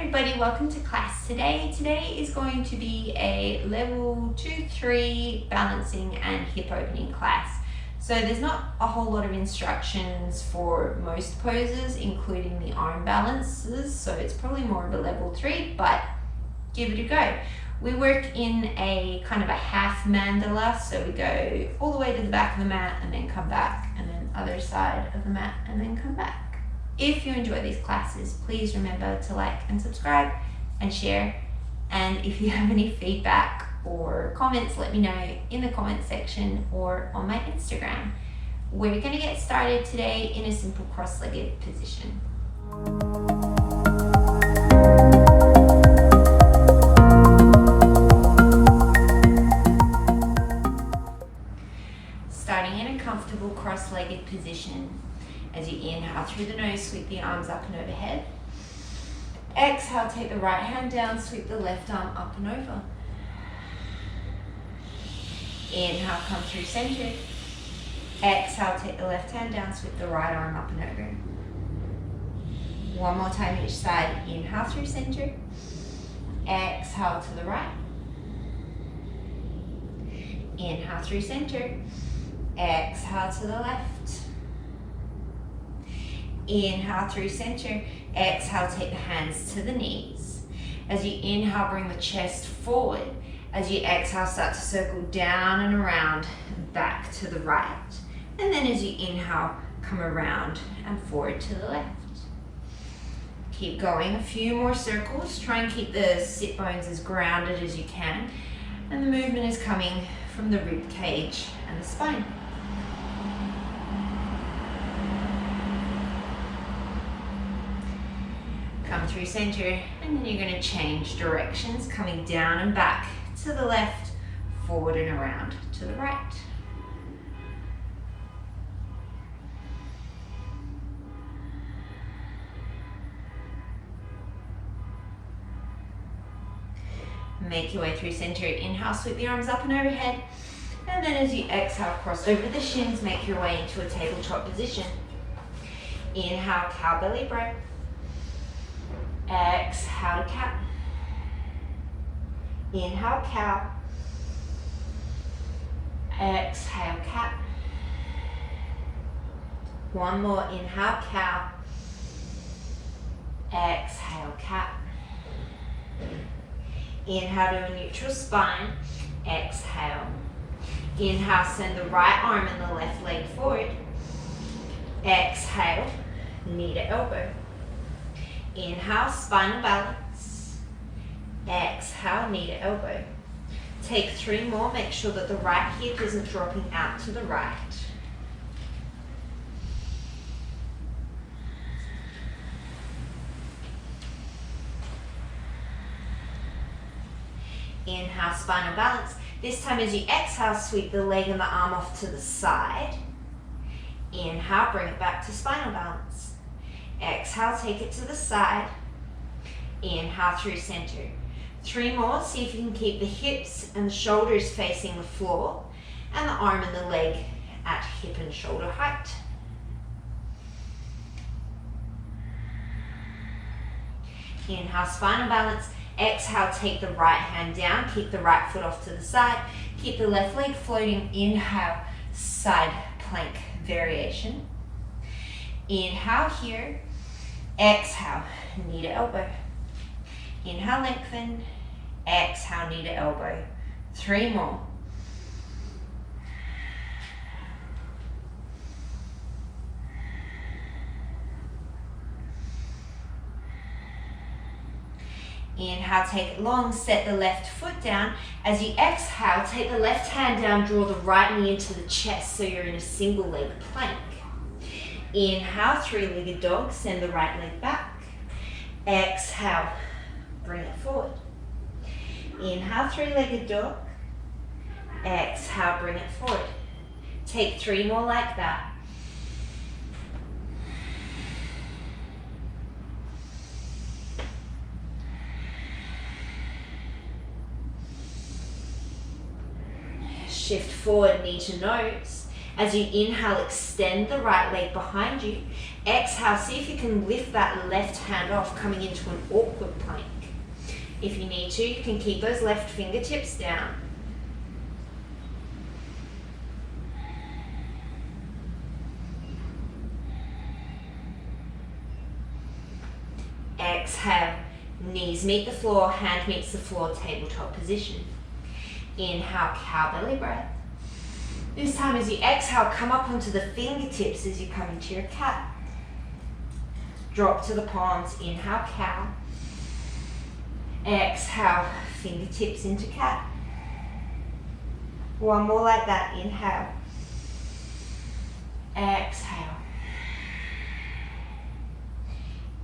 Everybody, welcome to class today. Today is going to be a level 2-3 balancing and hip opening class. So there's not a whole lot of instructions for most poses, including the arm balances. So it's probably more of a level 3, but give it a go. We work in a kind of a half mandala. So we go all the way to the back of the mat and then come back, and then other side of the mat and then come back. If you enjoy these classes, please remember to like and subscribe and share. And if you have any feedback or comments, let me know in the comment section or on my Instagram. We're going to get started today in a simple cross-legged position. Starting in a comfortable cross-legged position. As you inhale through the nose, sweep the arms up and overhead. Exhale, take the right hand down, sweep the left arm up and over. Inhale, come through center. Exhale, take the left hand down, sweep the right arm up and over. One more time each side. Inhale through center. Exhale to the right. Inhale through center. Exhale to the left. Inhale through center. Exhale, take the hands to the knees. As you inhale, bring the chest forward. As you exhale, start to circle down and around and back to the right. And then as you inhale, come around and forward to the left. Keep going, a few more circles. Try and keep the sit bones as grounded as you can. And the movement is coming from the rib cage and the spine. Come through center, and then you're going to change directions, coming down and back to the left, forward and around to the right. Make your way through center. Inhale, sweep the arms up and overhead. And then as you exhale, cross over the shins, make your way into a tabletop position. Inhale, cow belly breath. Exhale to cat. Inhale, cow. Exhale, cat. One more. Inhale, cow. Exhale, cat. Inhale to a neutral spine. Exhale. Inhale, send the right arm and the left leg forward. Exhale, knee to elbow. Inhale, spinal balance. Exhale, knee to elbow. Take 3 more. Make sure that the right hip isn't dropping out to the right. Inhale, spinal balance. This time as you exhale, sweep the leg and the arm off to the side. Inhale, bring it back to spinal balance. Exhale, take it to the side. Inhale through center. 3 more. See if you can keep the hips and the shoulders facing the floor and the arm and the leg at hip and shoulder height. Inhale, spinal balance. Exhale, take the right hand down. Keep the right foot off to the side. Keep the left leg floating. Inhale, side plank variation. Inhale here. Exhale, knee to elbow. Inhale, lengthen. Exhale, knee to elbow. 3 more. Inhale, take it long, set the left foot down. As you exhale, take the left hand down, draw the right knee into the chest so you're in a single leg plank. Inhale, 3-legged dog, send the right leg back. Exhale, bring it forward. Inhale, 3-legged dog. Exhale, bring it forward. Take 3 more like that. Shift forward, knee to nose. As you inhale, extend the right leg behind you. Exhale, see if you can lift that left hand off, coming into an awkward plank. If you need to, you can keep those left fingertips down. Exhale, knees meet the floor, hand meets the floor, tabletop position. Inhale, cow belly breath. This time as you exhale, come up onto the fingertips as you come into your cat. Drop to the palms, inhale, cow. Exhale, fingertips into cat. One more like that, inhale. Exhale.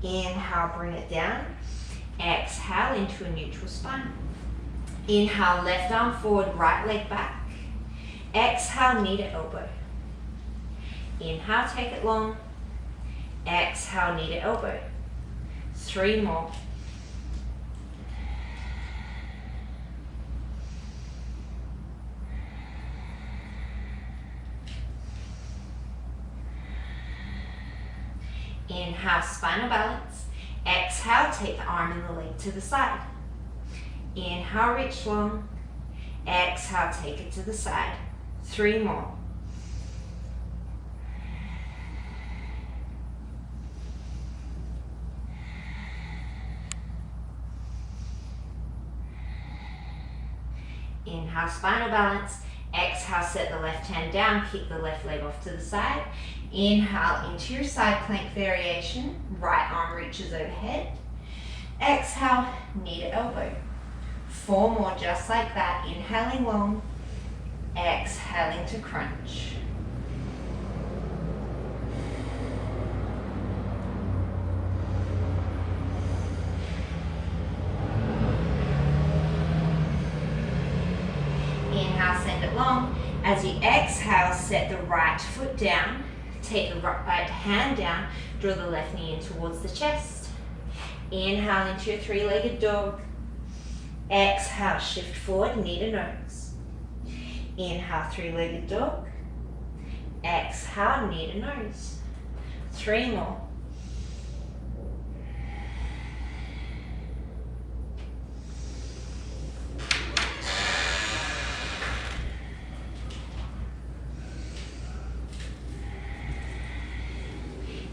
Inhale, bring it down. Exhale into a neutral spine. Inhale, left arm forward, right leg back. Exhale, knee to elbow. Inhale, take it long. Exhale, knee to elbow. 3 more. Inhale, spinal balance. Exhale, take the arm and the leg to the side. Inhale, reach long. Exhale, take it to the side. 3 more. Inhale, spinal balance. Exhale, set the left hand down, kick the left leg off to the side. Inhale into your side plank variation. Right arm reaches overhead. Exhale, knee to elbow. 4 more just like that. Inhaling long. Exhaling to crunch. Inhale, send it long. As you exhale, set the right foot down. Take the right hand down. Draw the left knee in towards the chest. Inhale into your 3-legged dog. Exhale, shift forward, knee to nose. Inhale, 3-legged dog. Exhale, knee to nose. 3 more.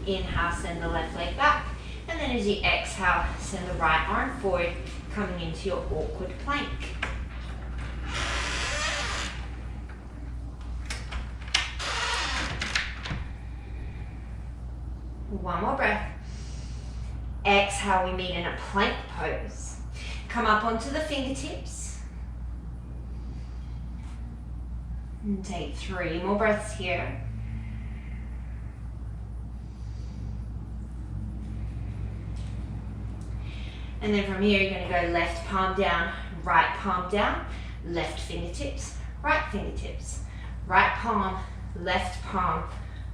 Inhale, send the left leg back. And then as you exhale, send the right arm forward, coming into your awkward plank. One more breath. Exhale, we meet in a plank pose. Come up onto the fingertips. And take 3 more breaths here. And then from here, you're going to go left palm down, left fingertips, right fingertips, right palm,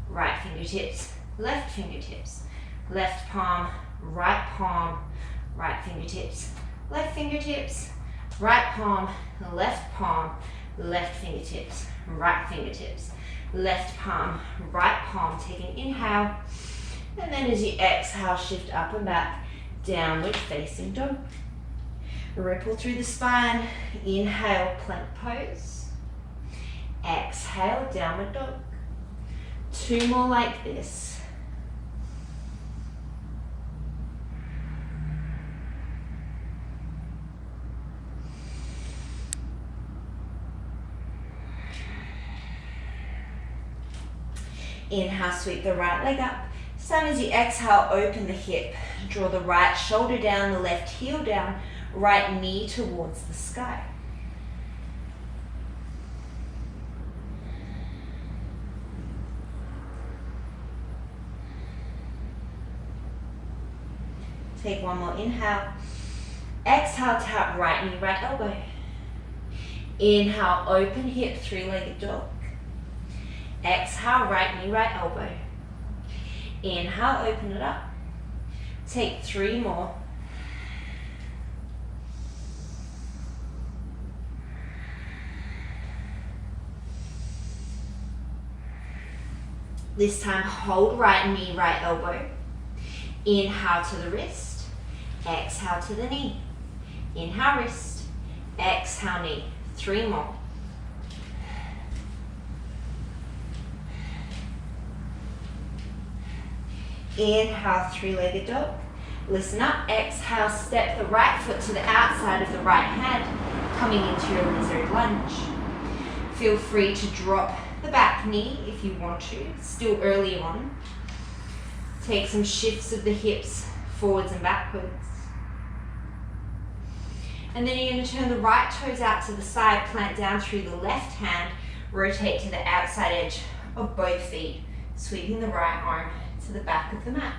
right fingertips, left fingertips, left palm, right fingertips, left fingertips, right palm, left fingertips, right fingertips, left palm, right palm. Take an inhale, and then as you exhale, shift up and back. Downward facing dog. Ripple through the spine. Inhale, plank pose. Exhale, downward dog. 2 more like this. Inhale, sweep the right leg up. Same as you exhale, open the hip. Draw the right shoulder down, the left heel down, right knee towards the sky. Take 1 more inhale. Exhale, tap right knee, right elbow. Inhale, open hip, 3-legged dog. Exhale, right knee, right elbow. Inhale, open it up. Take 3 more. This time, hold right knee, right elbow. Inhale to the wrist. Exhale to the knee. Inhale wrist. Exhale knee. 3 more. Inhale, 3-legged dog. Listen up. Exhale, step the right foot to the outside of the right hand, coming into your lizard lunge. Feel free to drop the back knee if you want to, still early on. Take some shifts of the hips forwards and backwards. And then you're going to turn the right toes out to the side, plant down through the left hand, rotate to the outside edge of both feet, sweeping the right arm to the back of the mat.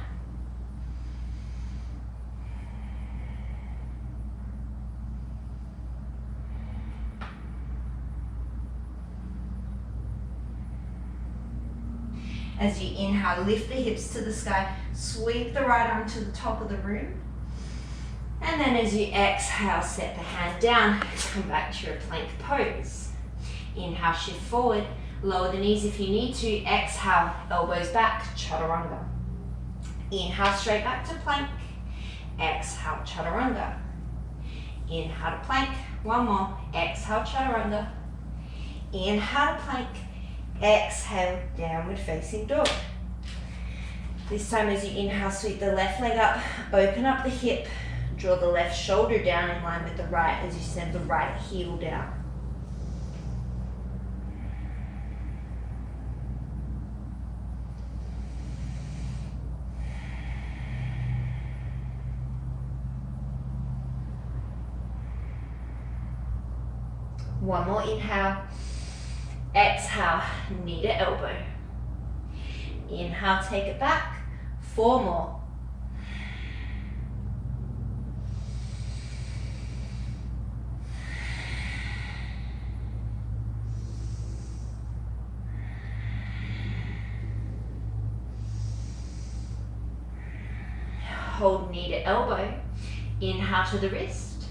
As you inhale, lift the hips to the sky, sweep the right arm to the top of the room. And then as you exhale, set the hand down, come back to your plank pose. Inhale, shift forward, lower the knees if you need to. Exhale, elbows back, chaturanga. Inhale, straight back to plank. Exhale, chaturanga. Inhale to plank, 1 more. Exhale, chaturanga. Inhale to plank. Exhale, downward facing dog. This time as you inhale, sweep the left leg up, open up the hip, draw the left shoulder down in line with the right as you send the right heel down. One more inhale. Exhale, knee to elbow. Inhale, take it back. 4 more. Hold knee to elbow. Inhale to the wrist.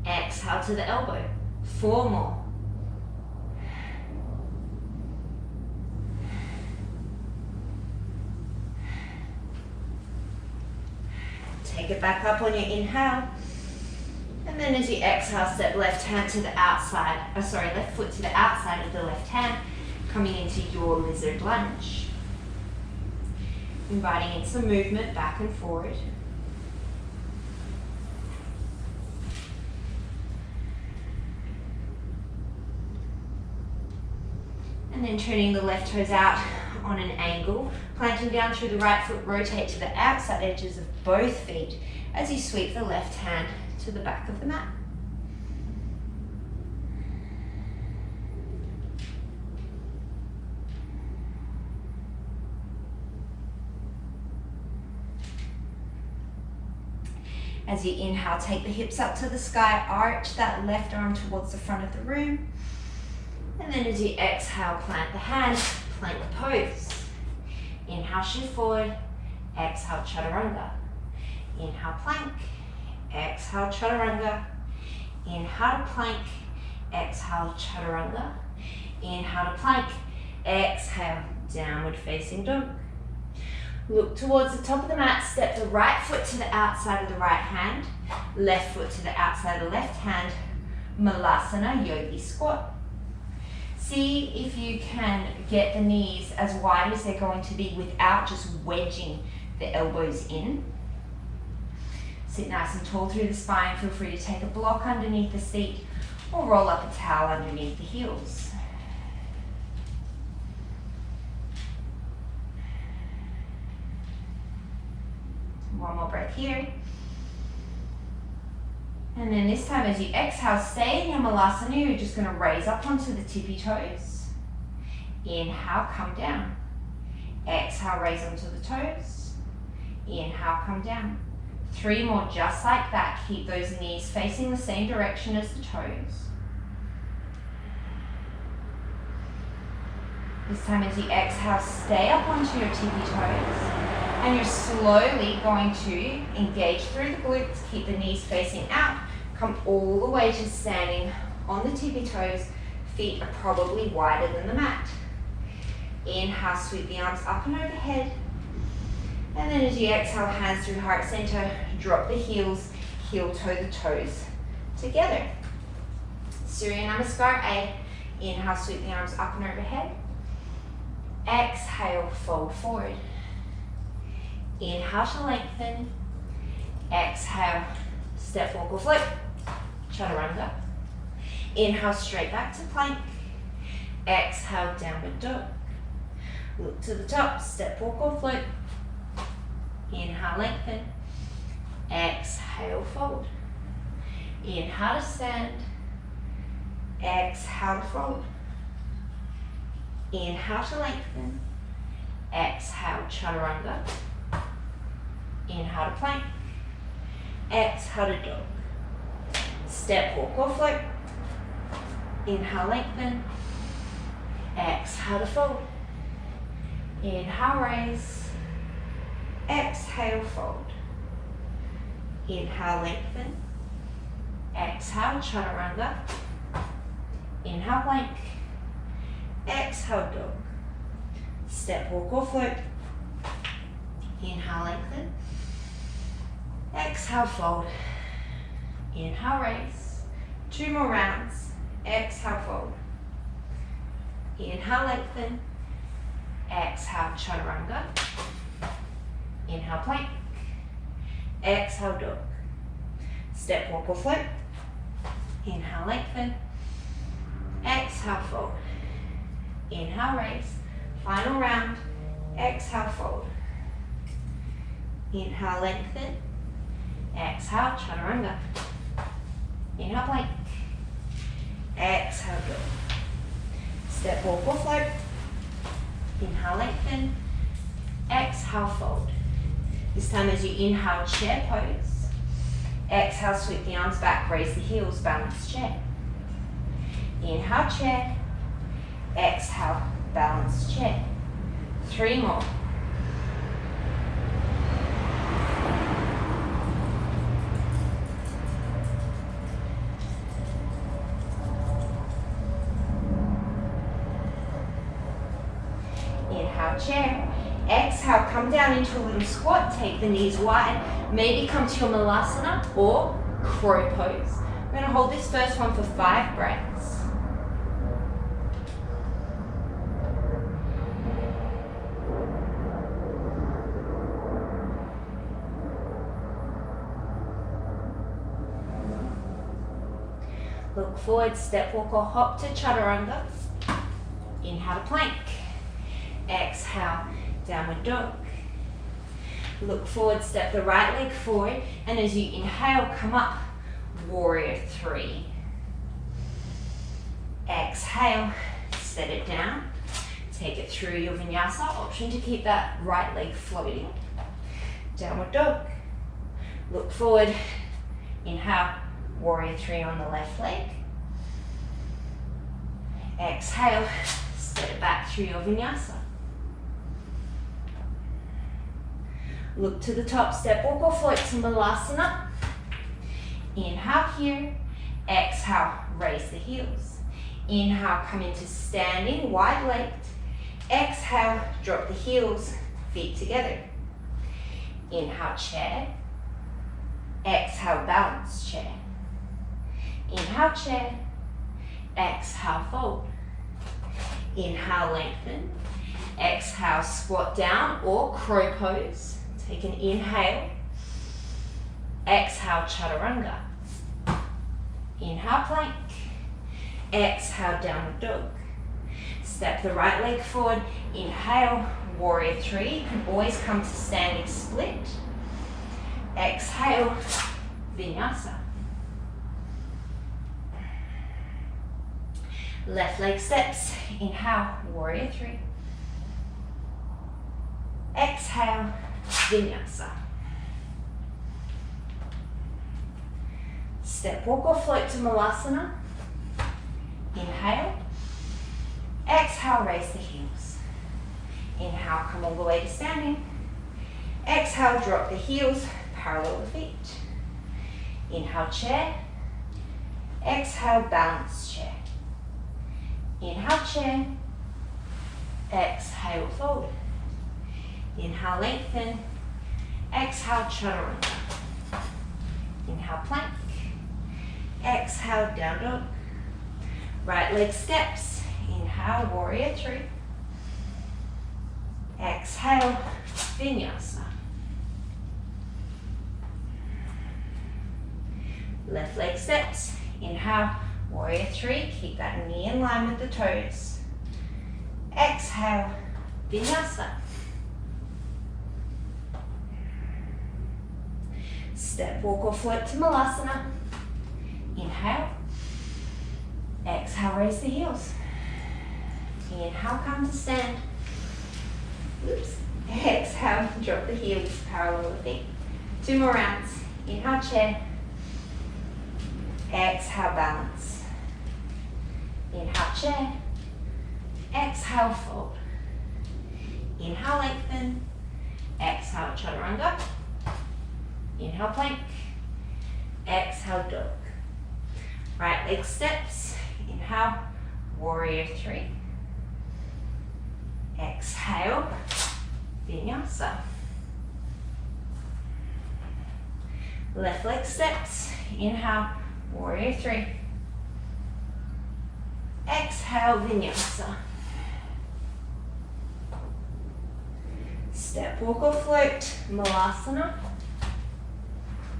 Exhale to the elbow. 4 more. Take it back up on your inhale. And then as you exhale, step left hand to the outside, left foot to the outside of the left hand, coming into your lizard lunge. Inviting in some movement back and forward. And then turning the left toes out on an angle, planting down through the right foot, rotate to the outside edges of both feet as you sweep the left hand to the back of the mat. As you inhale, take the hips up to the sky, arch that left arm towards the front of the room. And then as you exhale, plant the hand, plank pose. Inhale, shift forward. Exhale, chaturanga. Inhale, plank. Exhale, chaturanga. Inhale to plank. Exhale, chaturanga. Inhale to plank. Exhale, downward facing dog. Look towards the top of the mat. Step the right foot to the outside of the right hand. Left foot to the outside of the left hand. Malasana, Yogi squat. See if you can get the knees as wide as they're going to be without just wedging the elbows in. Sit nice and tall through the spine. Feel free to take a block underneath the seat or roll up a towel underneath the heels. One more breath here. And then this time as you exhale, stay in your Malasana. You're just going to raise up onto the tippy toes. Inhale, come down. Exhale, raise onto the toes. Inhale, come down. 3 more just like that. Keep those knees facing the same direction as the toes. This time as you exhale, stay up onto your tippy toes. And you're slowly going to engage through the glutes, keep the knees facing out, come all the way to standing on the tippy toes. Feet are probably wider than the mat. Inhale, sweep the arms up and overhead. And then as you exhale, hands through heart center, drop the heels, heel toe the toes together. Surya Namaskar A. Inhale, sweep the arms up and overhead. Exhale, fold forward. Inhale to lengthen. Exhale, step, walk or float. Chaturanga. Inhale, straight back to plank. Exhale, downward dog. Look to the top, step, walk or float. Inhale, lengthen. Exhale, fold. Inhale to stand. Exhale to fold. Inhale to lengthen. Exhale, chaturanga. Inhale to plank. Exhale to dog. Step, walk or float. Inhale, lengthen. Exhale to fold. Inhale, raise. Exhale, fold. Inhale, lengthen. Exhale, chaturanga. Inhale, plank. Exhale, dog. Step, walk or float. Inhale, lengthen. Exhale, fold. Inhale, raise. 2 more rounds. Exhale, fold. Inhale, lengthen. Exhale, chaturanga. Inhale, plank. Exhale, dog. Step, walk or float. Inhale, lengthen. Exhale, fold. Inhale, raise. Final round. Exhale, fold. Inhale, lengthen. Exhale, chaturanga. Inhale, plank. Exhale, dog. Step, walk or float. Inhale, lengthen. Exhale, fold. This time as you inhale, chair pose. Exhale, sweep the arms back, raise the heels, balance chair. Inhale, chair. Exhale, balance chair. 3 more. Inhale, chair. Exhale, come down into a little squat. Take the knees wide. Maybe come to your Malasana or crow pose. We're going to hold this first one for 5 breaths. Look forward, step, walk or hop to chaturanga. Inhale to plank. Exhale, downward dog. Look forward, step the right leg forward, and as you inhale, come up, warrior 3. Exhale, set it down. Take it through your vinyasa. Option to keep that right leg floating. Downward dog. Look forward, inhale, warrior 3 on the left leg. Exhale, set it back through your vinyasa. Look to the top, step, walk or float to Malasana. Inhale here. Exhale, raise the heels. Inhale, come into standing, wide legged. Exhale, drop the heels, feet together. Inhale, chair. Exhale, balance chair. Inhale, chair. Exhale, fold. Inhale, lengthen. Exhale, squat down or crow pose. Take an inhale. Exhale, chaturanga. Inhale, plank. Exhale, downward dog. Step the right leg forward. Inhale, warrior 3. You can always come to standing split. Exhale, vinyasa. Left leg steps. Inhale, warrior 3. Exhale, vinyasa. Step, walk or float to Malasana. Inhale. Exhale, raise the heels. Inhale, come all the way to standing. Exhale, drop the heels, parallel the feet. Inhale, chair. Exhale, balance chair. Inhale, chair. Exhale, fold. Inhale, lengthen. Exhale, chaturanga. Inhale, plank. Exhale, down dog. Right leg steps. Inhale, warrior three. Exhale, vinyasa. Left leg steps. Inhale, warrior three. Keep that knee in line with the toes. Exhale, vinyasa. Step, walk or float to Malasana. Inhale. Exhale, raise the heels. Inhale, come to stand. Oops. Exhale, drop the heels, parallel the feet. 2 more rounds. Inhale, chair. Exhale, balance. Inhale, chair. Exhale, fold. Inhale, lengthen. Exhale, chaturanga. Inhale, plank. Exhale, dog. Right leg steps. Inhale, warrior three. Exhale, vinyasa. Left leg steps. Inhale, warrior three. Exhale, vinyasa. Step, walk or float, Malasana.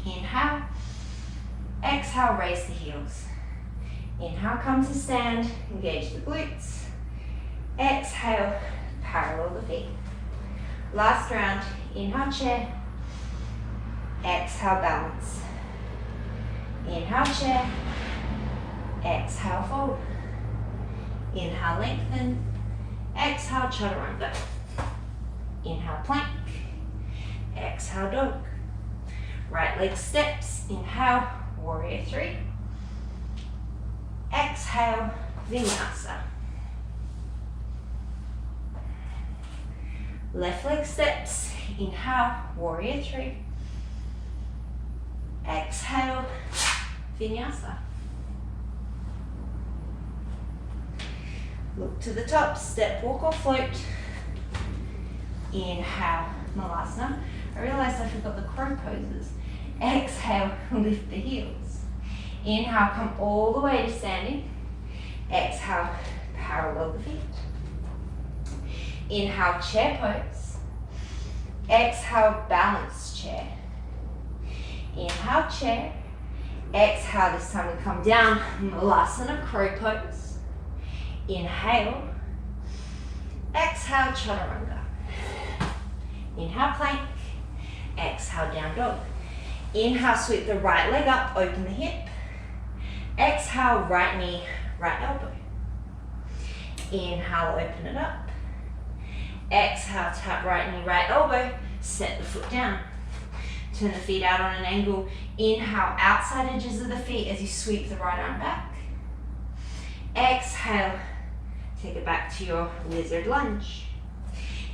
Inhale. Exhale, raise the heels. Inhale, come to stand, engage the glutes. Exhale, parallel the feet. Last round, inhale, chair. Exhale, balance. Inhale, chair. Exhale, fold. Inhale, lengthen. Exhale, chaturanga. Inhale, plank. Exhale, dog. Right leg steps. Inhale, warrior three. Exhale, vinyasa. Left leg steps. Inhale, warrior three. Exhale, vinyasa. Look to the top, step, walk or float. Inhale, Malasana. I realized I forgot the crow poses. Exhale, lift the heels. Inhale, come all the way to standing. Exhale, parallel the feet. Inhale, chair pose. Exhale, balance chair. Inhale, chair. Exhale, this time we come down, Malasana, crow pose. Inhale. Exhale, chaturanga. Inhale, plank. Exhale, down dog. Inhale, sweep the right leg up, open the hip. Exhale, right knee, right elbow. Inhale, open it up. Exhale, tap right knee, right elbow. Set the foot down. Turn the feet out on an angle. Inhale, outside edges of the feet as you sweep the right arm back. Exhale, take it back to your lizard lunge.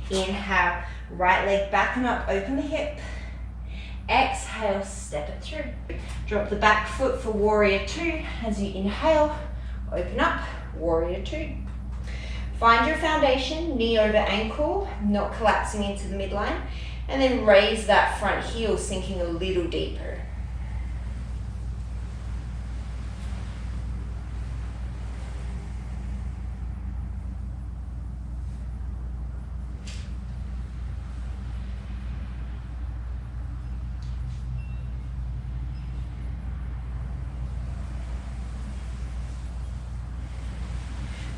Inhale, right leg back and up, open the hip. Exhale, step it through. Drop the back foot for warrior two as you inhale, open up, warrior two. Find your foundation, knee over ankle, not collapsing into the midline, and then raise that front heel, sinking a little deeper.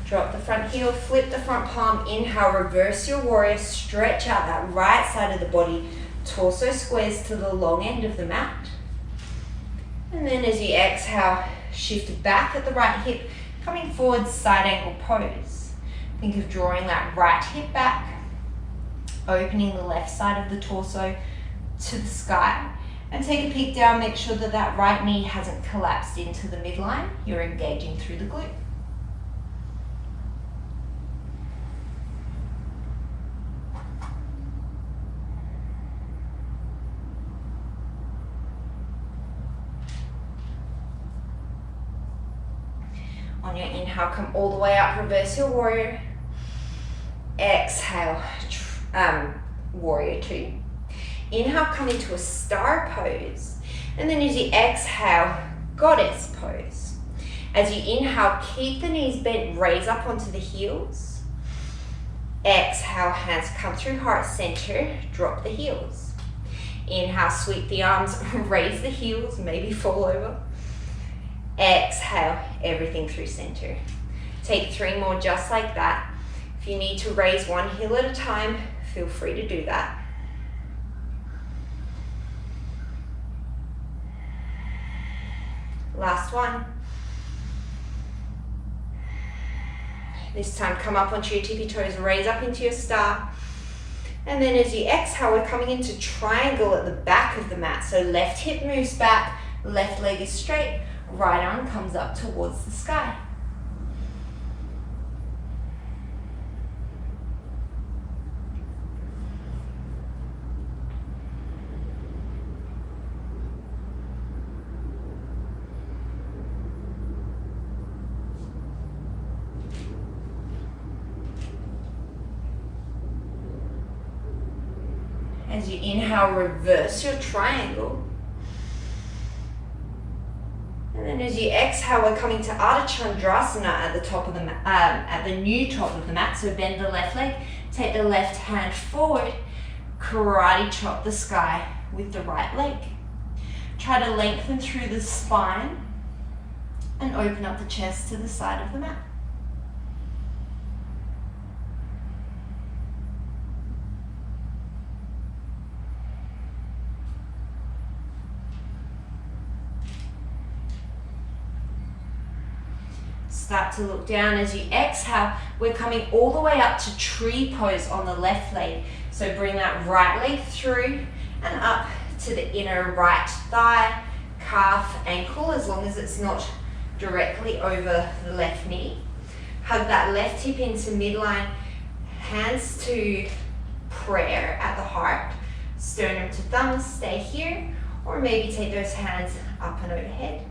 Drop the front heel, flip the front palm, inhale, reverse your warrior, stretch out that right side of the body, torso squares to the long end of the mat. And then as you exhale, shift back at the right hip, coming forward, side angle pose. Think of drawing that right hip back, opening the left side of the torso to the sky, and take a peek down, make sure that that right knee hasn't collapsed into the midline. You're engaging through the glute. On your inhale, come all the way up, reverse your warrior. Exhale, warrior two. Inhale, come into a star pose. And then as you exhale, goddess pose. As you inhale, keep the knees bent, raise up onto the heels. Exhale, hands come through heart center, drop the heels. Inhale, sweep the arms, raise the heels, maybe fall over. Exhale, everything through center. Take 3 more just like that. If you need to raise one heel at a time, feel free to do that. Last one. This time, come up onto your tippy toes, raise up into your star. And then as you exhale, we're coming into triangle at the back of the mat. So left hip moves back, left leg is straight, right arm comes up towards the sky. As you inhale, reverse your triangle. And then as you exhale, we're coming to Ardha Chandrasana at the top of the mat, at the new top of the mat. So bend the left leg, take the left hand forward, karate chop the sky with the right leg. Try to lengthen through the spine and open up the chest to the side of the mat. Start to look down. As you exhale, we're coming all the way up to tree pose on the left leg. So bring that right leg through and up to the inner right thigh, calf, ankle, as long as it's not directly over the left knee. Hug that left hip into midline, hands to prayer at the heart, sternum to thumbs, stay here, or maybe take those hands up and overhead.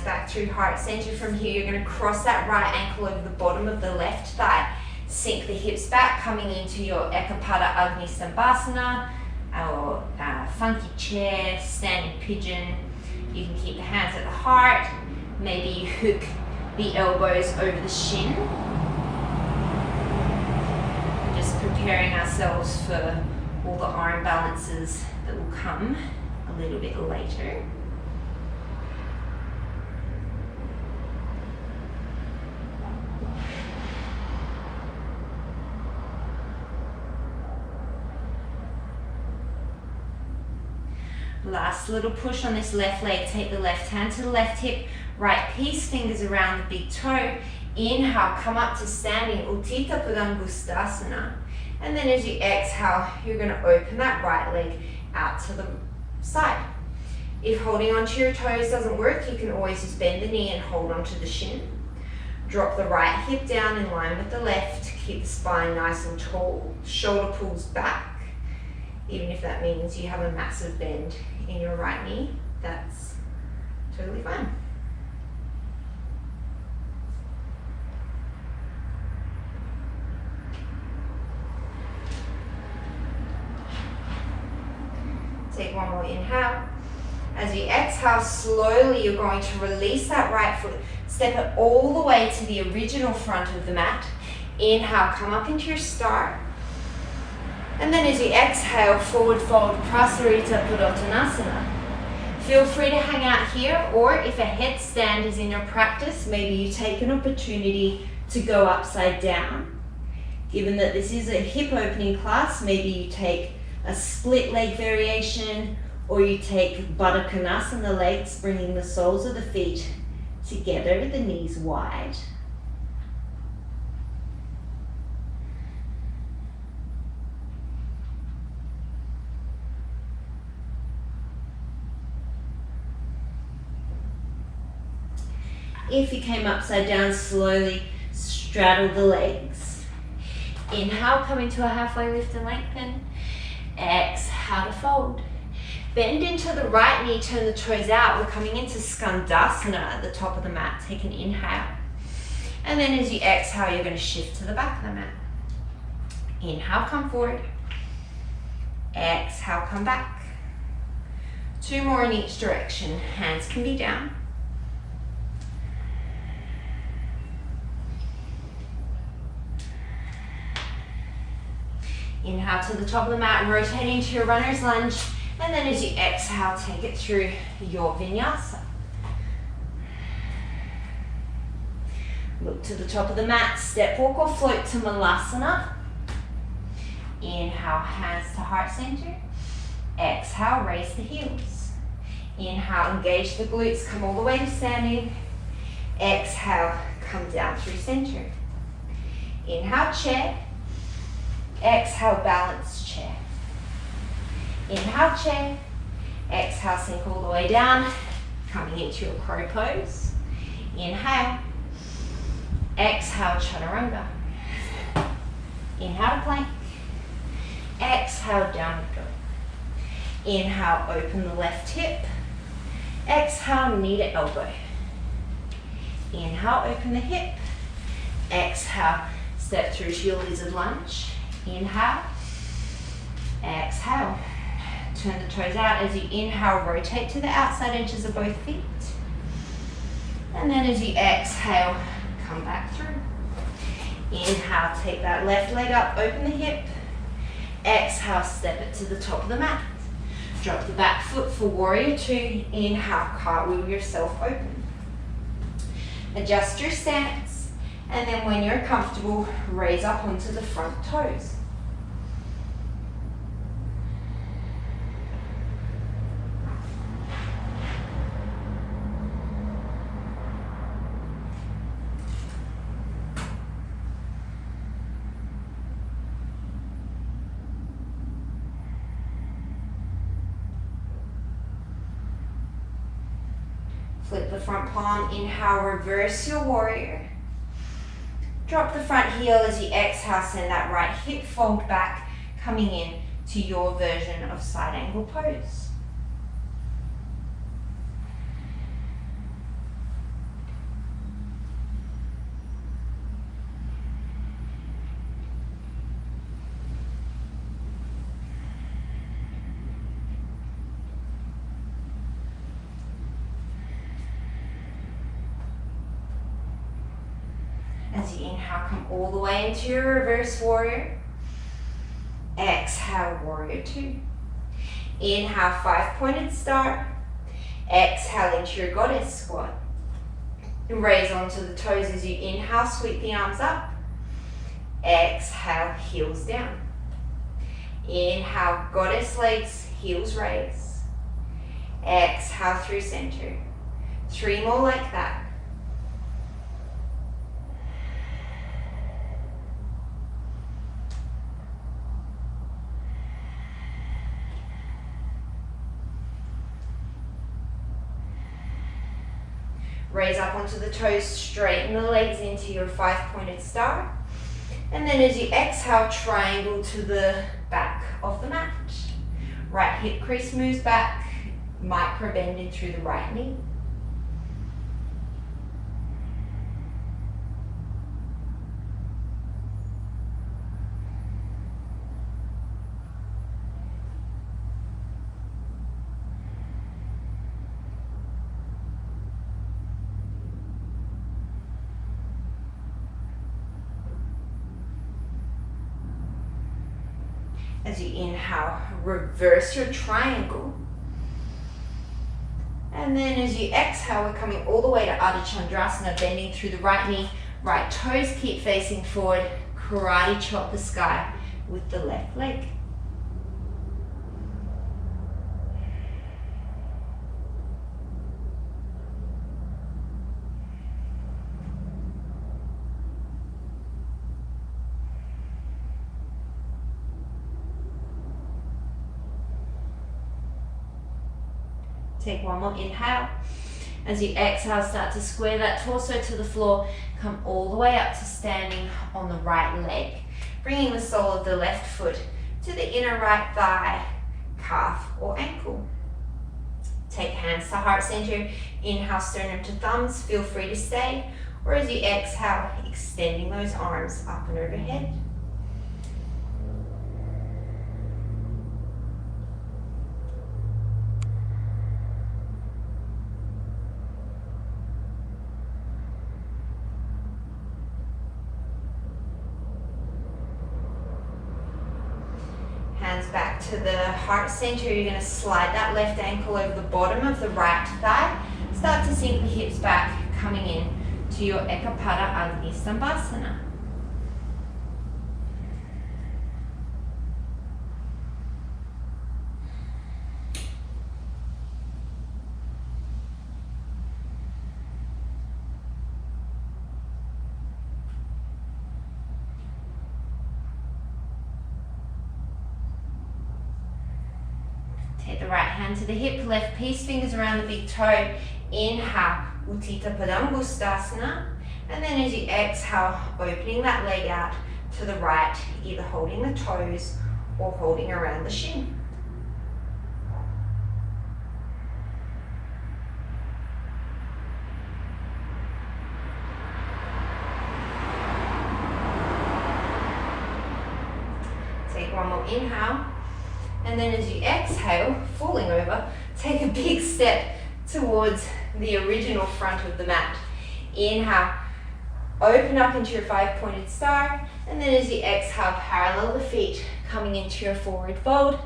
Back through heart center. From here, you're going to cross that right ankle over the bottom of the left thigh. Sink the hips back, coming into your Ekapada Agni Zambasana, our funky chair, standing pigeon. You can keep the hands at the heart. Maybe you hook the elbows over the shin. Just preparing ourselves for all the arm balances that will come a little bit later. Last little push on this left leg. Take the left hand to the left hip, right peace fingers around the big toe. Inhale, come up to standing Uttita Skandasana. And then as you exhale, you're going to open that right leg out to the side. If holding onto your toes doesn't work, you can always just bend the knee and hold onto the shin. Drop the right hip down in line with the left. Keep the spine nice and tall. Shoulder pulls back. Even if that means you have a massive bend in your right knee, that's totally fine. Take one more inhale. As you exhale, slowly you're going to release that right foot. Step it all the way to the original front of the mat. Inhale, come up into your star. And then as you exhale, forward fold, Prasarita Padottanasana. Feel free to hang out here, or if a headstand is in your practice, maybe you take an opportunity to go upside down. Given that this is a hip opening class, maybe you take a split leg variation, or you take Baddha Konasana legs, bringing the soles of the feet together, the knees wide. If you came upside down, slowly Straddle the legs. Inhale, come into a halfway lift and lengthen. Exhale to fold. Bend into the right knee, turn the toes out. We're coming into Skandasana at the top of the mat. Take an inhale. And then as you exhale, you're going to shift to the back of the mat. Inhale, come forward. Exhale, come back. 2 more in each direction. Hands can be down. Inhale to the top of the mat, rotate into your runner's lunge, and then as you exhale, take it through your vinyasa. Look to the top of the mat, step walk or float to Malasana. Inhale, hands to heart center. Exhale, raise the heels. Inhale, engage the glutes, come all the way to standing. Exhale, come down through center. Inhale, chair. Exhale, balance chair. Inhale, chair. Exhale, sink all the way down, coming into your crow pose. Inhale. Exhale, chaturanga. Inhale to plank. Exhale, downward dog. Inhale, open the left hip. Exhale, knee to elbow. Inhale, open the hip. Exhale, step through to your lizard lunge. Inhale. Exhale. Turn the toes out. As you inhale, rotate to the outside edges of both feet. And then as you exhale, come back through. Inhale, take that left leg up, open the hip. Exhale, step it to the top of the mat. Drop the back foot for warrior 2. Inhale, cartwheel yourself open. Adjust your stance, and then when you're comfortable, raise up onto the front toes. Flip the front palm, inhale, reverse your warrior. Drop the front heel as you exhale, send that right hip fold back, coming in to your version of side angle pose. As you inhale, come all the way into your reverse warrior. Exhale, warrior 2. Inhale, 5-pointed star. Exhale into your goddess squat. Raise onto the toes as you inhale, sweep the arms up. Exhale, heels down. Inhale, goddess legs, heels raise. Exhale through center. 3 more like that. Raise up onto the toes, straighten the legs into your 5-pointed star. And then as you exhale, triangle to the back of the mat. Right hip crease moves back, micro bend in through the right knee. As you inhale, reverse your triangle. And then as you exhale, we're coming all the way to Ardha Chandrasana, bending through the right knee, right toes keep facing forward, karate chop the sky with the left leg. Take one more inhale. As you exhale, start to square that torso to the floor. Come all the way up to standing on the right leg. Bringing the sole of the left foot to the inner right thigh, calf or ankle. Take hands to heart center. Inhale, sternum to thumbs. Feel free to stay. Or as you exhale, extending those arms up and overhead. Hands back to the heart center. You're going to slide that left ankle over the bottom of the right thigh. Start to sink the hips back, coming in to your Ekapada Agni Zambasana. Take the right hand to the hip, left peace fingers around the big toe. Inhale, Uttita Padangustasana. And then as you exhale, opening that leg out to the right, either holding the toes or holding around the shin. Take one more inhale. And then as you exhale, falling over, take a big step towards the original front of the mat. Inhale, open up into your 5-pointed star. And then as you exhale, parallel the feet, coming into your forward fold.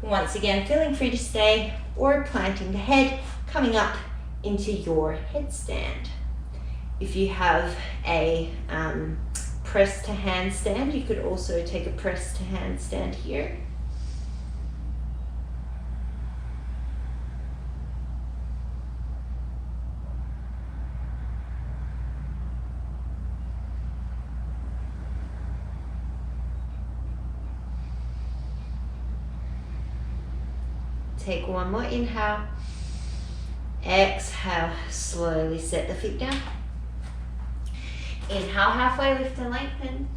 Once again, feeling free to stay or planting the head, coming up into your headstand. If you have a press to handstand, you could also take a press to handstand here. Take one more inhale. Exhale, slowly set the feet down. Inhale, halfway lift and lengthen.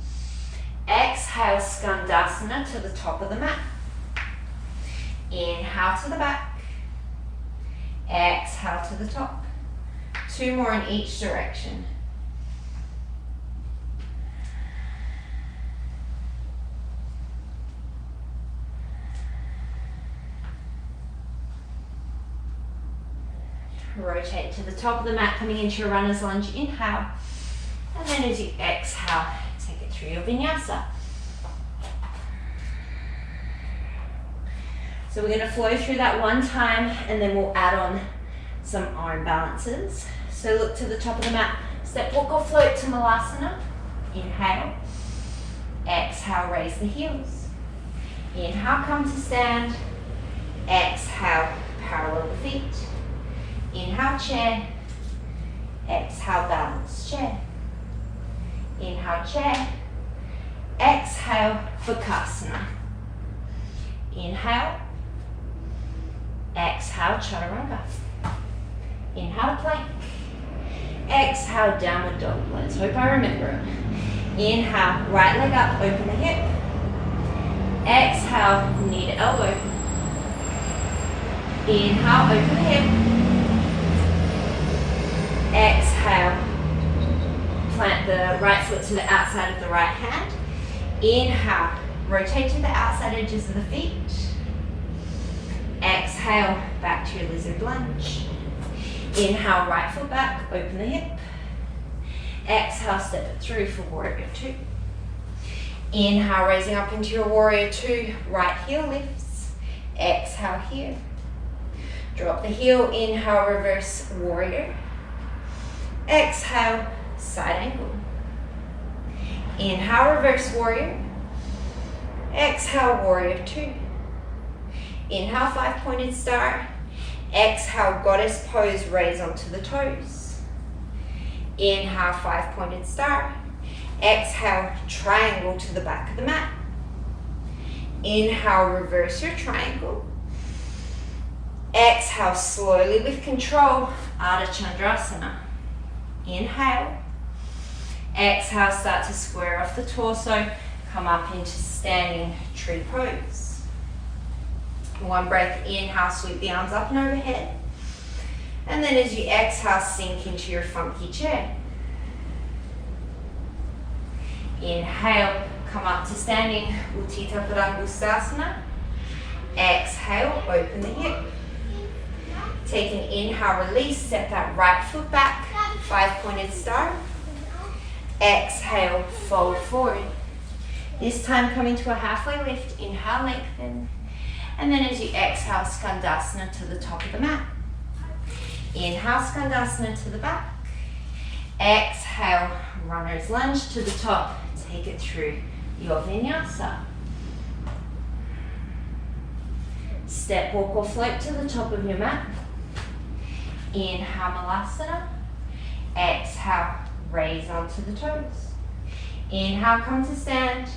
Exhale, Skandasana to the top of the mat. Inhale to the back. Exhale to the top. 2 more in each direction. Rotate to the top of the mat, coming into your runner's lunge. Inhale. And then as you exhale, take it through your vinyasa. So we're going to flow through that one time and then we'll add on some arm balances. So look to the top of the mat. Step, walk or float to Malasana. Inhale. Exhale, raise the heels. Inhale, come to stand. Exhale, parallel the feet. Inhale, chair. Exhale, balance, chair. Inhale, chair. Exhale, Bakasana. Inhale. Exhale, chaturanga. Inhale, plank. Exhale, downward dog. Let's hope I remember it. Inhale, right leg up, open the hip. Exhale, knee to elbow. Inhale, open the hip. Exhale, plant the right foot to the outside of the right hand. Inhale, rotate to the outside edges of the feet. Exhale, back to your lizard lunge. Inhale, right foot back, open the hip. Exhale, step it through for warrior 2. Inhale, raising up into your warrior 2, right heel lifts. Exhale here. Drop the heel, inhale, reverse warrior. Exhale, side angle. Inhale, reverse warrior. Exhale, warrior 2. Inhale, 5-pointed star. Exhale, goddess pose, raise onto the toes. Inhale, 5-pointed star. Exhale, triangle to the back of the mat. Inhale, reverse your triangle. Exhale. Exhale slowly with control, Ardha Chandrasana. Inhale. Exhale, start to square off the torso, come up into standing tree pose. One breath, inhale, sweep the arms up and overhead. And then as you exhale, sink into your funky chair. Inhale, come up to standing Skandasana. Exhale, open the hip. Take an inhale, release, step that right foot back, 5-pointed star. Exhale, fold forward. This time coming to a halfway lift, inhale, lengthen. And then as you exhale, Skandasana to the top of the mat. Inhale, Skandasana to the back. Exhale, runner's lunge to the top. Take it through your vinyasa. Step, walk or float to the top of your mat. Inhale, Malasana. Exhale, raise onto the toes. Inhale, come to stand.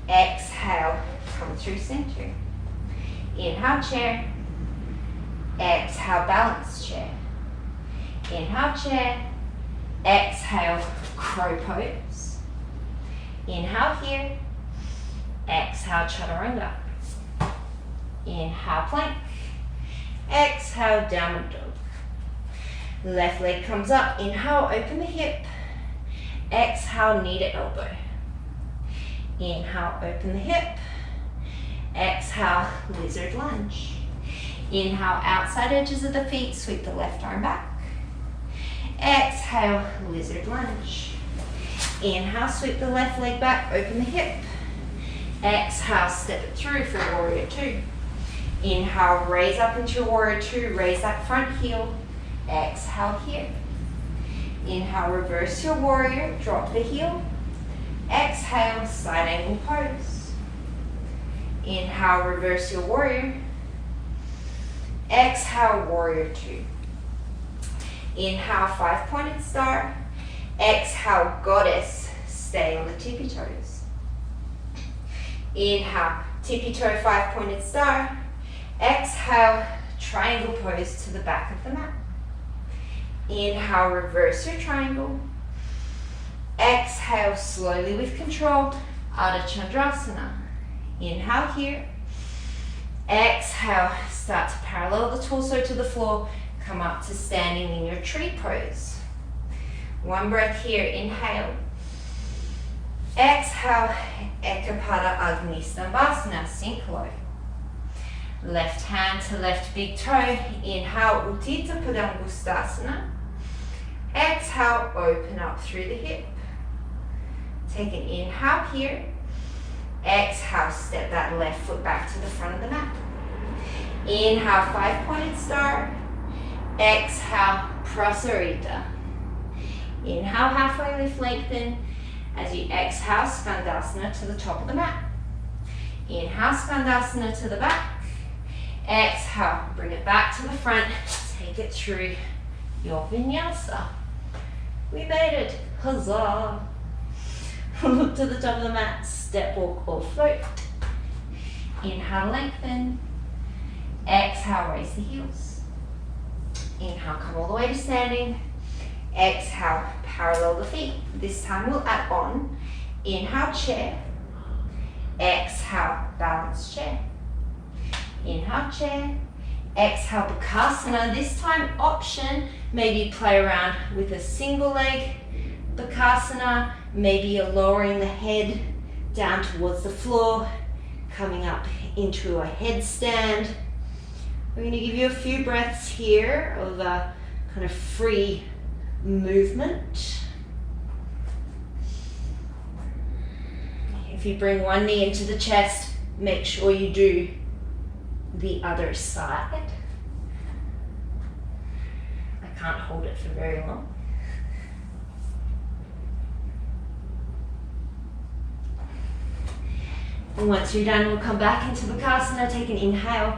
Exhale, come through center. Inhale, chair. Exhale, balance chair. Inhale, chair. Exhale, crow pose. Inhale here. Exhale, chaturanga. Inhale, plank. Exhale, downward dog. Left leg comes up. Inhale, open the hip. Exhale, knee to elbow. Inhale, open the hip. Exhale, lizard lunge. Inhale, outside edges of the feet, sweep the left arm back. Exhale, lizard lunge. Inhale, sweep the left leg back, open the hip. Exhale, step it through for warrior two. Inhale, raise up into warrior two, raise that front heel. Exhale here. Inhale, reverse your warrior, drop the heel. Exhale, side angle pose. Inhale, reverse your warrior. Exhale, warrior two. Inhale, 5-pointed star. Exhale, goddess. Stay on the tippy toes. Inhale, tippy toe, 5-pointed star. Exhale, triangle pose to the back of the mat. Inhale, reverse your triangle. Exhale, slowly with control, Ardha Chandrasana. Inhale here. Exhale, start to parallel the torso to the floor. Come up to standing in your tree pose. One breath here, inhale. Exhale, Ekapada Agni Zambasana, sink low. Left hand to left big toe. Inhale, Uttita Padangustasana. Exhale, open up through the hip. Take an inhale here. Exhale, step that left foot back to the front of the mat. Inhale, 5-pointed star. Exhale, Prasarita. Inhale, halfway lift, lengthen. As you exhale, Skandasana to the top of the mat. Inhale, Skandasana to the back. Exhale, bring it back to the front. Take it through your vinyasa. We made it. Huzzah. Look to the top of the mat. Step, walk or float. Inhale, lengthen. Exhale, raise the heels. Inhale, come all the way to standing. Exhale, parallel the feet. This time we'll add on. Inhale, chair. Exhale, balance chair. Inhale, chair. Exhale, Bakasana. This time option, maybe play around with a single leg Bakasana. Maybe you're lowering the head down towards the floor, coming up into a headstand. We're going to give you a few breaths here of a kind of free movement. If you bring one knee into the chest, make sure you do the other side. I can't hold it for very long. And once you're done, we'll come back into Bakasana, take an inhale.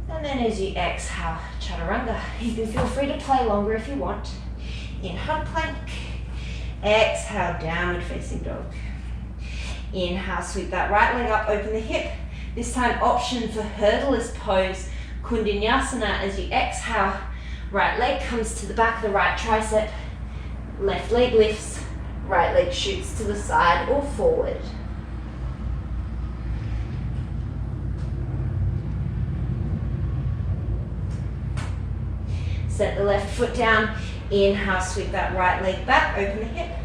And then as you exhale, chaturanga. You can feel free to play longer if you want. Inhale, plank. Exhale, downward facing dog. Inhale, sweep that right leg up, open the hip. This time option for hurdler's pose. Skandasana as you exhale. Right leg comes to the back of the right tricep. Left leg lifts. Right leg shoots to the side or forward. Set the left foot down. Inhale, sweep that right leg back, open the hip.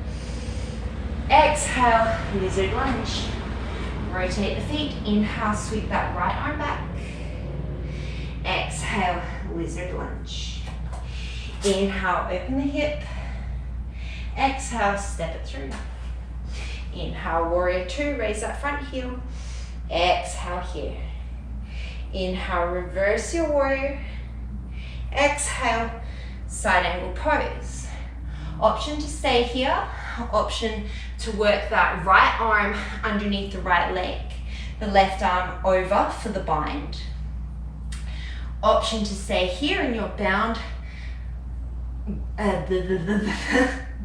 Exhale, lizard lunge. Rotate the feet. Inhale, sweep that right arm back. Exhale, lizard lunge. Inhale, open the hip. Exhale, step it through. Inhale, warrior two, raise that front heel. Exhale here. Inhale, reverse your warrior. Exhale, side angle pose. Option to stay here, option to work that right arm underneath the right leg, the left arm over for the bind. Option to stay here in your bound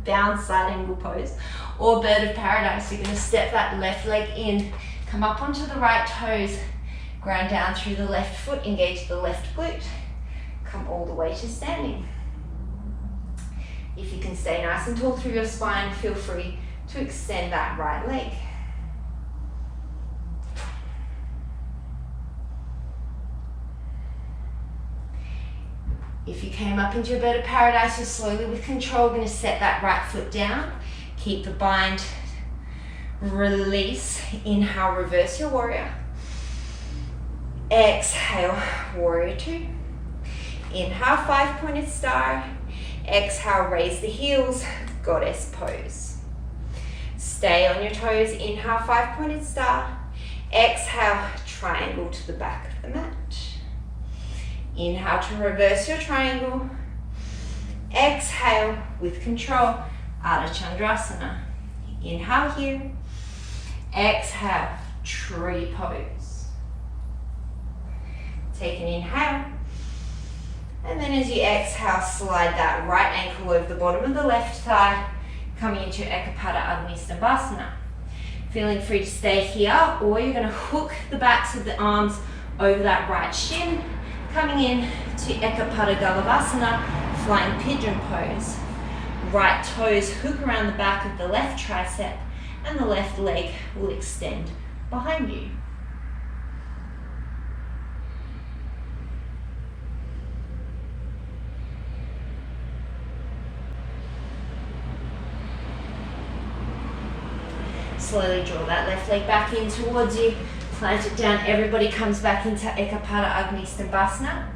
bound side angle pose, or bird of paradise. You're going to step that left leg in, come up onto the right toes, ground down through the left foot, engage the left glute, come all the way to standing. If you can stay nice and tall through your spine, feel free to extend that right leg. If you came up into your bird of paradise, you're slowly with control going to set that right foot down. Keep the bind, release. Inhale, reverse your warrior. Exhale, warrior two. Inhale, five-pointed star. Exhale, raise the heels, goddess pose. Stay on your toes. Inhale, five-pointed star. Exhale, triangle to the back of the mat. Inhale to reverse your triangle. Exhale with control, Ardha Chandrasana. Inhale here. Exhale, tree pose. Take an inhale. And then as you exhale, slide that right ankle over the bottom of the left thigh, coming into Ekapada Zambasana. Feeling free to stay here, or you're going to hook the backs of the arms over that right shin, coming in to Ekapada Galavasana, flying pigeon pose. Right toes hook around the back of the left tricep, and the left leg will extend behind you. Slowly draw that left leg back in towards you. Plant it down. Everybody comes back into Ekapada Zambasana.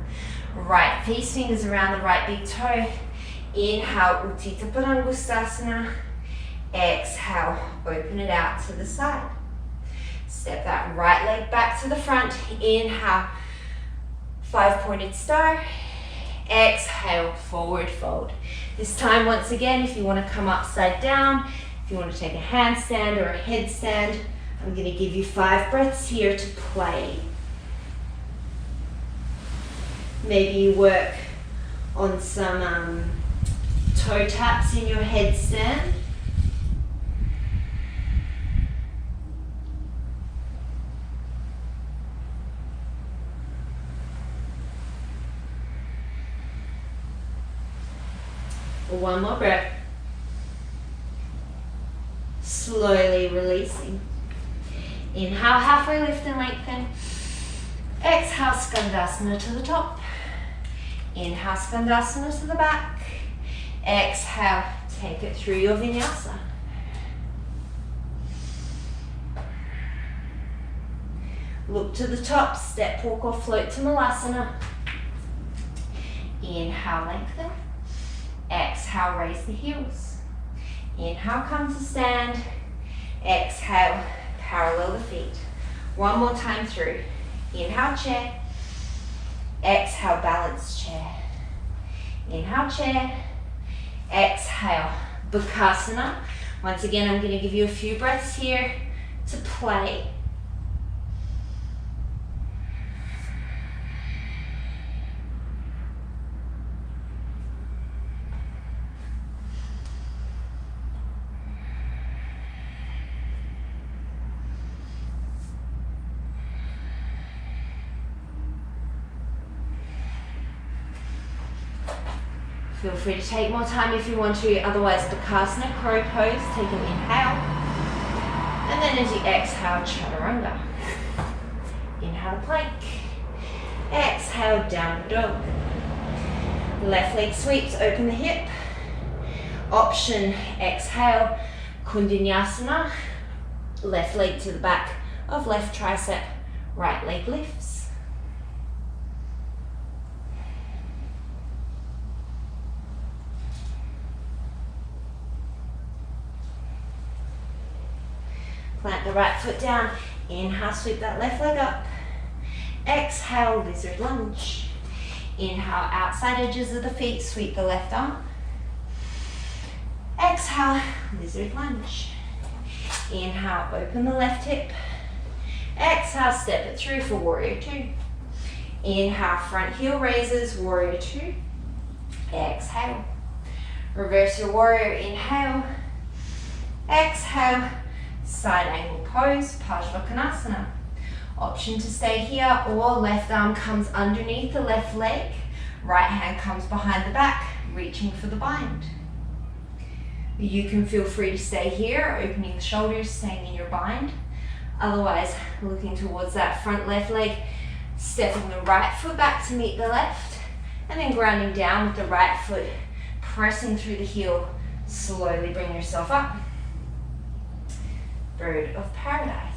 Right peace fingers around the right big toe. Inhale, Untitled Chapter. Exhale, open it out to the side. Step that right leg back to the front. Inhale, five-pointed star. Exhale, forward fold. This time, once again, if you want to come upside down, if you want to take a handstand or a headstand, I'm going to give you 5 breaths here to play. Maybe you work on some toe taps in your headstand. One more breath. Slowly releasing. Inhale, halfway lift and lengthen. Exhale, Skandasana to the top. Inhale, Skandasana to the back. Exhale, take it through your vinyasa. Look to the top, step, walk or float to Malasana. Inhale, lengthen. Exhale, raise the heels. Inhale, come to stand. Exhale, parallel the feet. One more time through. Inhale, chair. Exhale, balance chair. Inhale, chair. Exhale, Bakasana. Once again, I'm going to give you a few breaths here to play. Feel free to take more time if you want to, otherwise Bakasana, crow pose, take an inhale. And then as you exhale, Chaturanga. Inhale to plank. Exhale, downward dog. Left leg sweeps, open the hip. Option, exhale, Kundinasana. Left leg to the back of left tricep, right leg lifts. Plant the right foot down. Inhale, sweep that left leg up. Exhale, lizard lunge. Inhale, outside edges of the feet, sweep the left arm. Exhale, lizard lunge. Inhale, open the left hip. Exhale, step it through for warrior two. Inhale, front heel raises, warrior two. Exhale. Reverse your warrior, inhale. Exhale, side angle pose, Pigeon. Option to stay here, or left arm comes underneath the left leg. Right hand comes behind the back, reaching for the bind. You can feel free to stay here, opening the shoulders, staying in your bind. Otherwise, looking towards that front left leg, stepping the right foot back to meet the left, and then grounding down with the right foot, pressing through the heel. Slowly bring yourself up. Bird of paradise.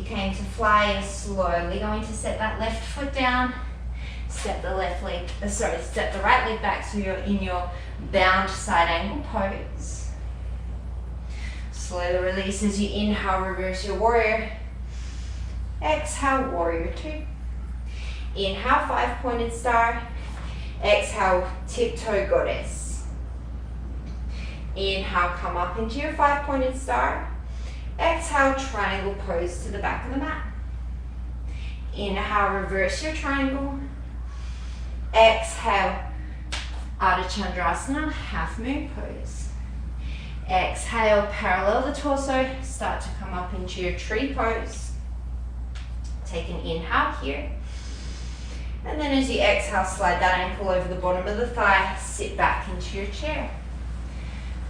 Came to fly, you're slowly going to set that left foot down, step the step the right leg back so you're in your bound side angle pose. Slowly release as you inhale, reverse your warrior. Exhale, warrior two. Inhale, 5-pointed star. Exhale, tiptoe goddess. Inhale, come up into your 5-pointed star. Exhale, triangle pose to the back of the mat. Inhale, reverse your triangle. Exhale, Ardha Chandrasana, half moon pose. Exhale, parallel the torso, start to come up into your tree pose. Take an inhale here. And then as you exhale, slide that ankle over the bottom of the thigh, sit back into your chair.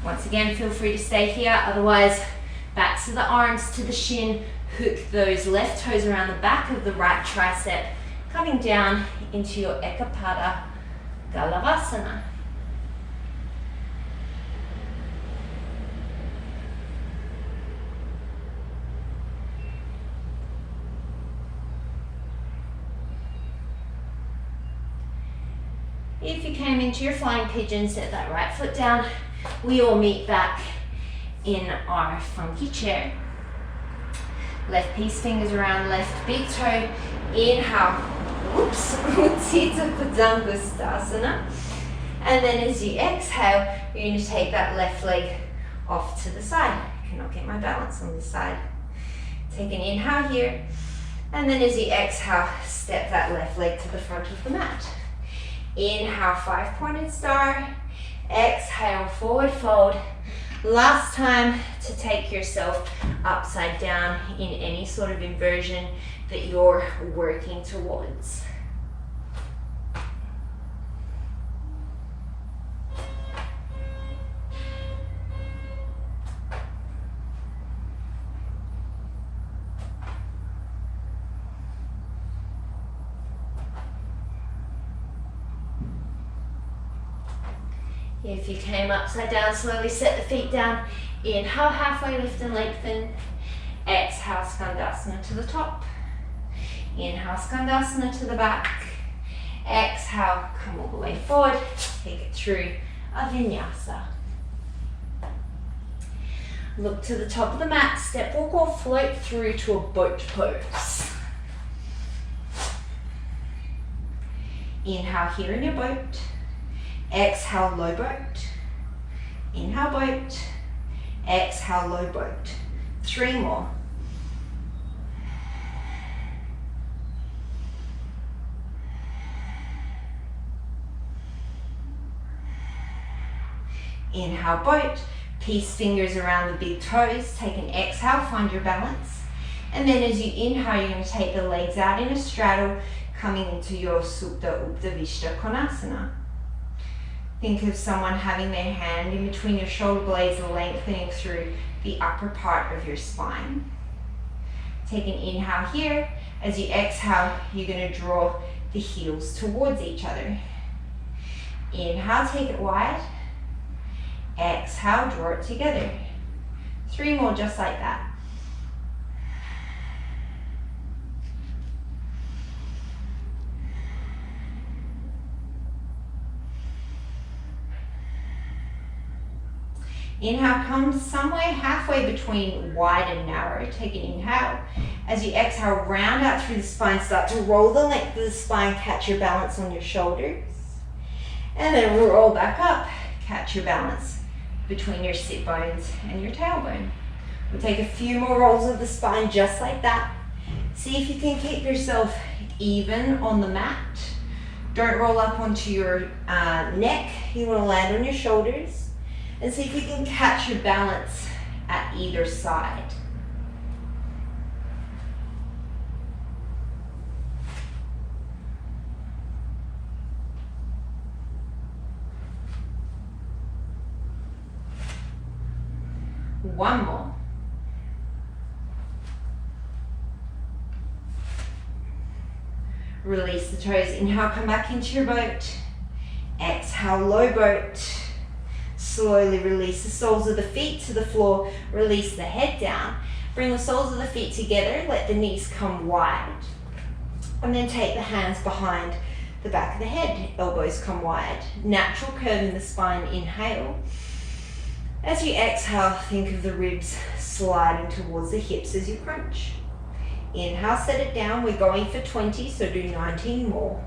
Once again, feel free to stay here, otherwise backs of the arms to the shin, hook those left toes around the back of the right tricep, coming down into your Ekapada Galavasana. If you came into your flying pigeon, set that right foot down. We all meet back in our funky chair. Left peace fingers around left big toe. Inhale. Whoops. Skandasana. And then as you exhale, you're going to take that left leg off to the side. I cannot get my balance on this side. Take an inhale here. And then as you exhale, step that left leg to the front of the mat. Inhale, 5-pointed star. Exhale, forward fold. Last time to take yourself upside down in any sort of inversion that you're working towards. If you came upside down, slowly set the feet down. Inhale, halfway lift and lengthen. Exhale, Skandasana to the top. Inhale, Skandasana to the back. Exhale, come all the way forward. Take it through a vinyasa. Look to the top of the mat, step walk or float through to a boat pose. Inhale here in your boat. Exhale, low boat. Inhale, boat. Exhale, low boat. 3 more. Inhale, boat. Peace fingers around the big toes. Take an exhale, find your balance. And then as you inhale, you're going to take the legs out in a straddle, coming into your Supta Upta Vishta Konasana. Think of someone having their hand in between your shoulder blades, lengthening through the upper part of your spine. Take an inhale here. As you exhale, you're going to draw the heels towards each other. Inhale, take it wide. Exhale, draw it together. 3 more just like that. Inhale, come somewhere halfway between wide and narrow. Take an inhale. As you exhale, round out through the spine. Start to roll the length of the spine. Catch your balance on your shoulders. And then roll back up. Catch your balance between your sit bones and your tailbone. We'll take a few more rolls of the spine just like that. See if you can keep yourself even on the mat. Don't roll up onto your neck. You want to land on your shoulders. And see if you can catch your balance at either side. One more. Release the toes. Inhale, come back into your boat. Exhale, low boat. Slowly release the soles of the feet to the floor. Release the head down. Bring the soles of the feet together. Let the knees come wide. And then take the hands behind the back of the head. Elbows come wide. Natural curve in the spine. Inhale. As you exhale, think of the ribs sliding towards the hips as you crunch. Inhale, set it down. We're going for 20, so do 19 more.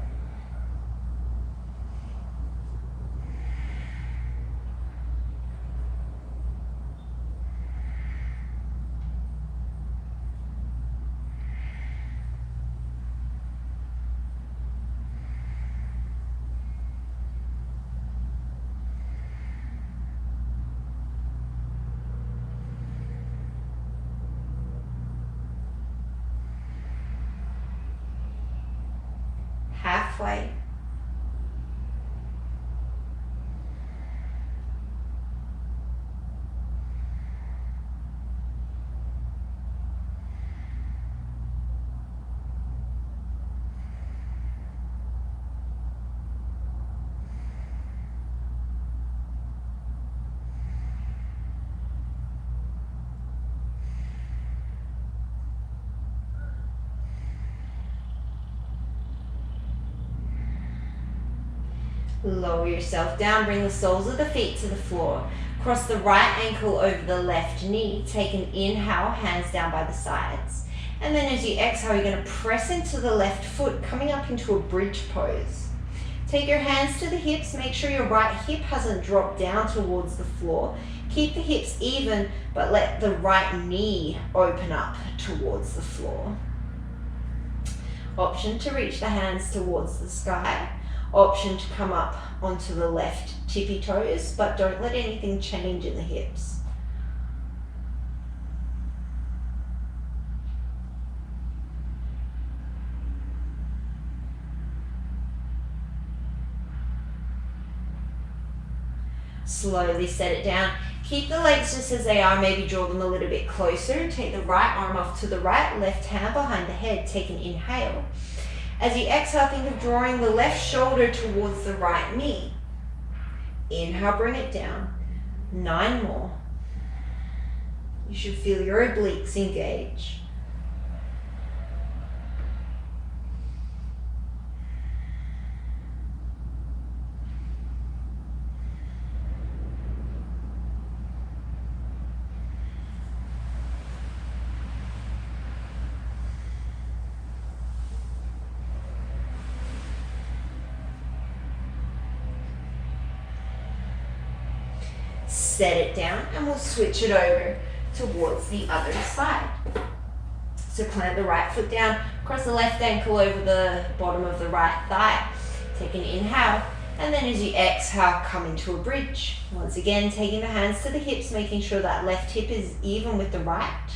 Halfway. Lower yourself down, bring the soles of the feet to the floor. Cross the right ankle over the left knee. Take an inhale, hands down by the sides. And then as you exhale, you're going to press into the left foot, coming up into a bridge pose. Take your hands to the hips. Make sure your right hip hasn't dropped down towards the floor. Keep the hips even, but let the right knee open up towards the floor. Option to reach the hands towards the sky. Option to come up onto the left tippy toes, but don't let anything change in the hips. Slowly set it down. Keep the legs just as they are, maybe draw them a little bit closer. Take the right arm off to the right, left hand behind the head. Take an inhale. As you exhale, think of drawing the left shoulder towards the right knee. Inhale, bring it down. 9 more. You should feel your obliques engage. Set it down and we'll switch it over towards the other side. So plant the right foot down, cross the left ankle over the bottom of the right thigh. Take an inhale. And then as you exhale, come into a bridge. Once again, taking the hands to the hips, making sure that left hip is even with the right.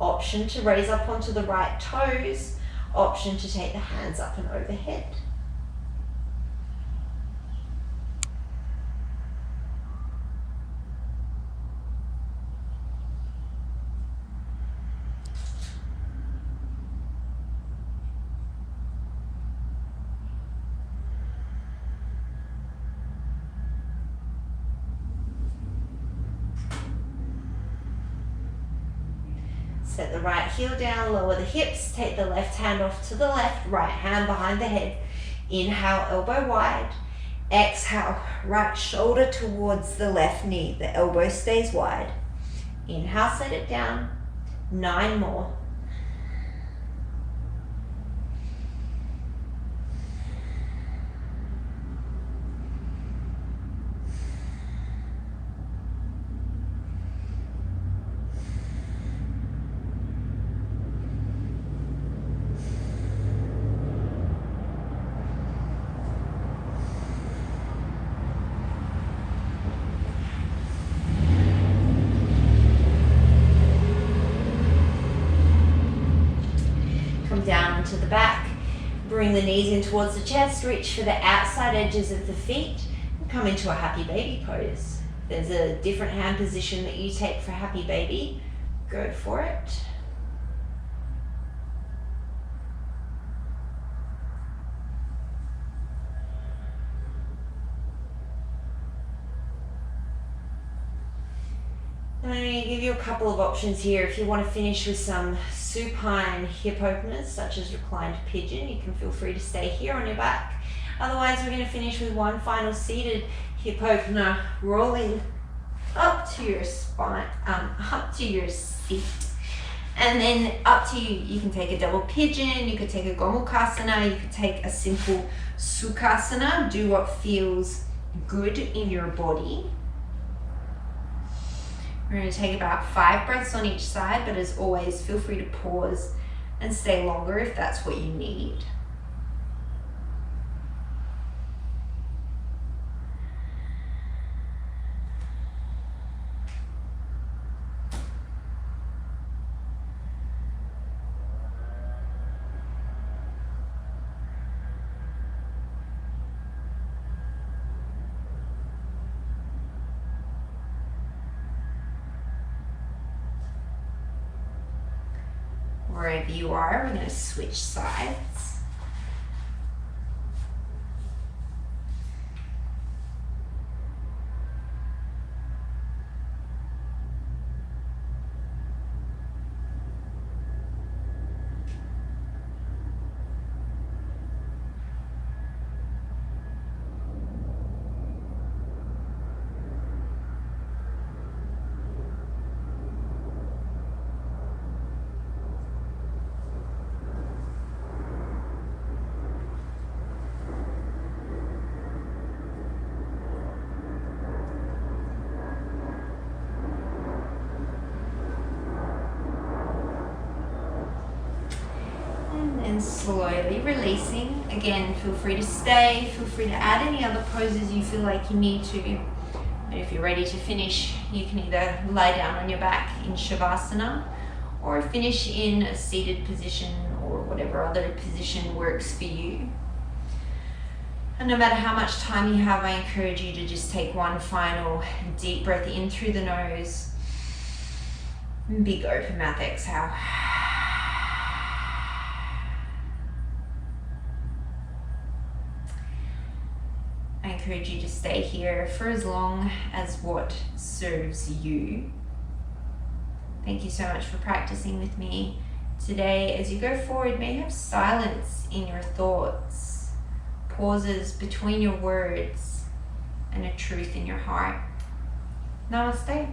Option to raise up onto the right toes. Option to take the hands up and overhead. Set the right heel down, lower the hips, take the left hand off to the left, right hand behind the head. Inhale, elbow wide. Exhale, right shoulder towards the left knee. The elbow stays wide. Inhale, set it down. 9 more. Down into the back, bring the knees in towards the chest, reach for the outside edges of the feet, and come into a happy baby pose. There's a different hand position that you take for happy baby. Go for it. I'm going to give you a couple of options here. If you want to finish with some supine hip openers, such as reclined pigeon, you can feel free to stay here on your back. Otherwise, we're going to finish with one final seated hip opener, rolling up to your spine, up to your seat. And then up to you, you can take a double pigeon, you could take a Galavasana, you could take a simple Sukhasana. Do what feels good in your body. We're going to take about 5 breaths on each side, but as always, feel free to pause and stay longer if that's what you need. Wherever you are, we're going to switch sides. And slowly releasing. Again, feel free to stay, feel free to add any other poses you feel like you need to. And if you're ready to finish, you can either lie down on your back in Shavasana or finish in a seated position or whatever other position works for you. And no matter how much time you have, I encourage you to just take one final deep breath in through the nose. Big open mouth exhale. I encourage you to stay here for as long as what serves you. Thank you so much for practicing with me today. As you go forward, may you have silence in your thoughts, pauses between your words, and a truth in your heart. Namaste.